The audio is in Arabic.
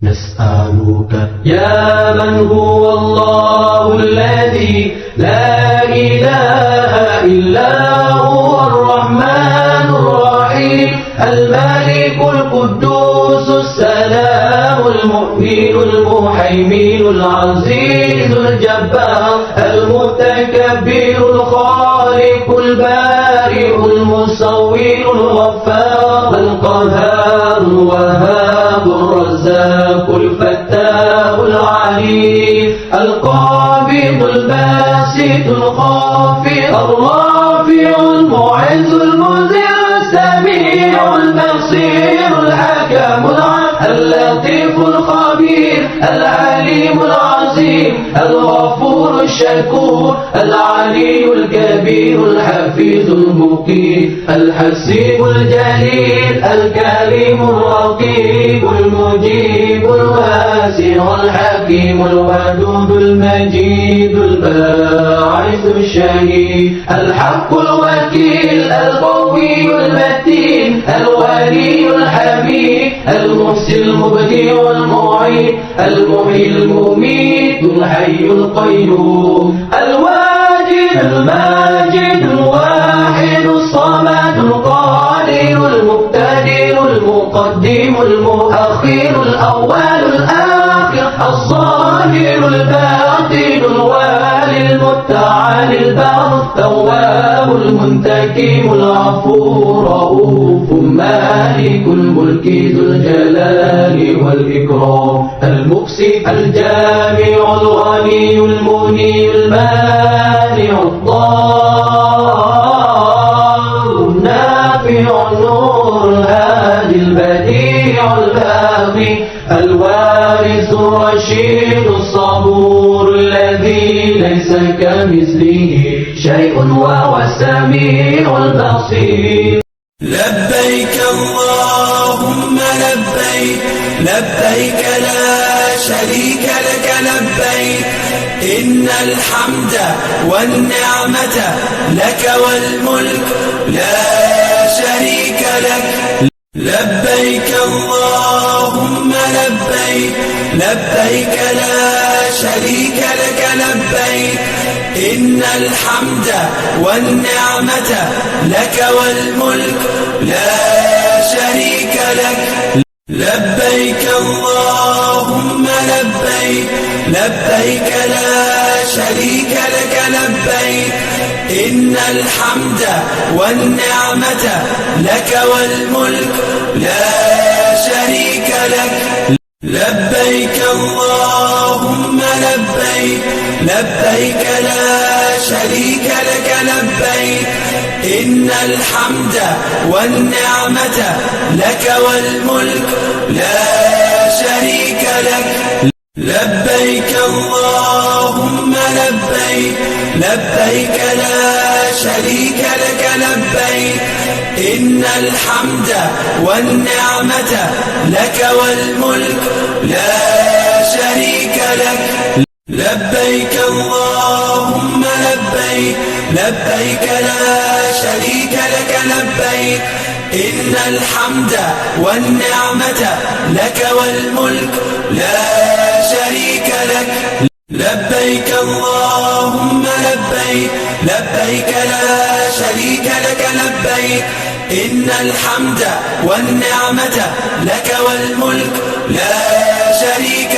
نسألك يا من هو الله الذي لا إله إلا هو الرحمن الرحيم الملك القدوس السلام المؤمن المهيمن العزيز الجبار المتكبر الخالق البارئ المصور الغفار القهار الوهاب الرزاق الفتاح العليم القابض الباسط الخافض الرافع المعز المذل السميع البصير الحكم اللطيف الخبير العليم العظيم الغفور الشكور العلي الكبير الحفيظ المقيم الحسيب الجليل الكريم الرقيب المجيب الواسع الحكيم الودود المجيد الباعث الشهيد الحق الوكيل القوي المتين الولي الحميد المحسن المبدع المعيد المحيي المميت الحي القيوم الواجد الماجد الواحد الصمد القادر المقتدر المقدم المؤخر الأول الآخر الظاهر الباطن الوالي المتعالي البر التواب المنتقم العفو رؤوف مالك الملك ذو الجلال والإكرام المقسط الجامع الغني المغني المانع الضار النافع النور الهادي البديع الباقي الوارث الرشيد الصبور الذي ليس كمثله شيء وهو السميع البصير. لبيك اللهم لبيك لبيك لا شريك لك لبيك إن الحمد والنعمة لك والملك لا شريك لك. لبيك اللهم لبيك لبيك لا شريك لك لبيك إن الحمد والنعمة لك والملك لا شريك لك. لبيك اللهم لبيك لبيك لا شريك لك لبيك إن الحمد والنعمة لك والملك لا شريك لك. لبيك اللهم لبيك لبيك لا شريك لك لبيك إن الحمد والنعمة لك والملك لا شريك لك. لبيك اللهم لبيك لبيك لا شريك لك لبيك إن الحمد والنعمة لك والملك لا شريك لك. لبيك اللهم لبيك لبيك لا شريك لك لبيك إن الحمد والنعمة لك والملك لا شريك لك. لبيك اللهم لبيك لبيك لا شريك لك لبيك إن الحمد والنعمة لك والملك لا شريك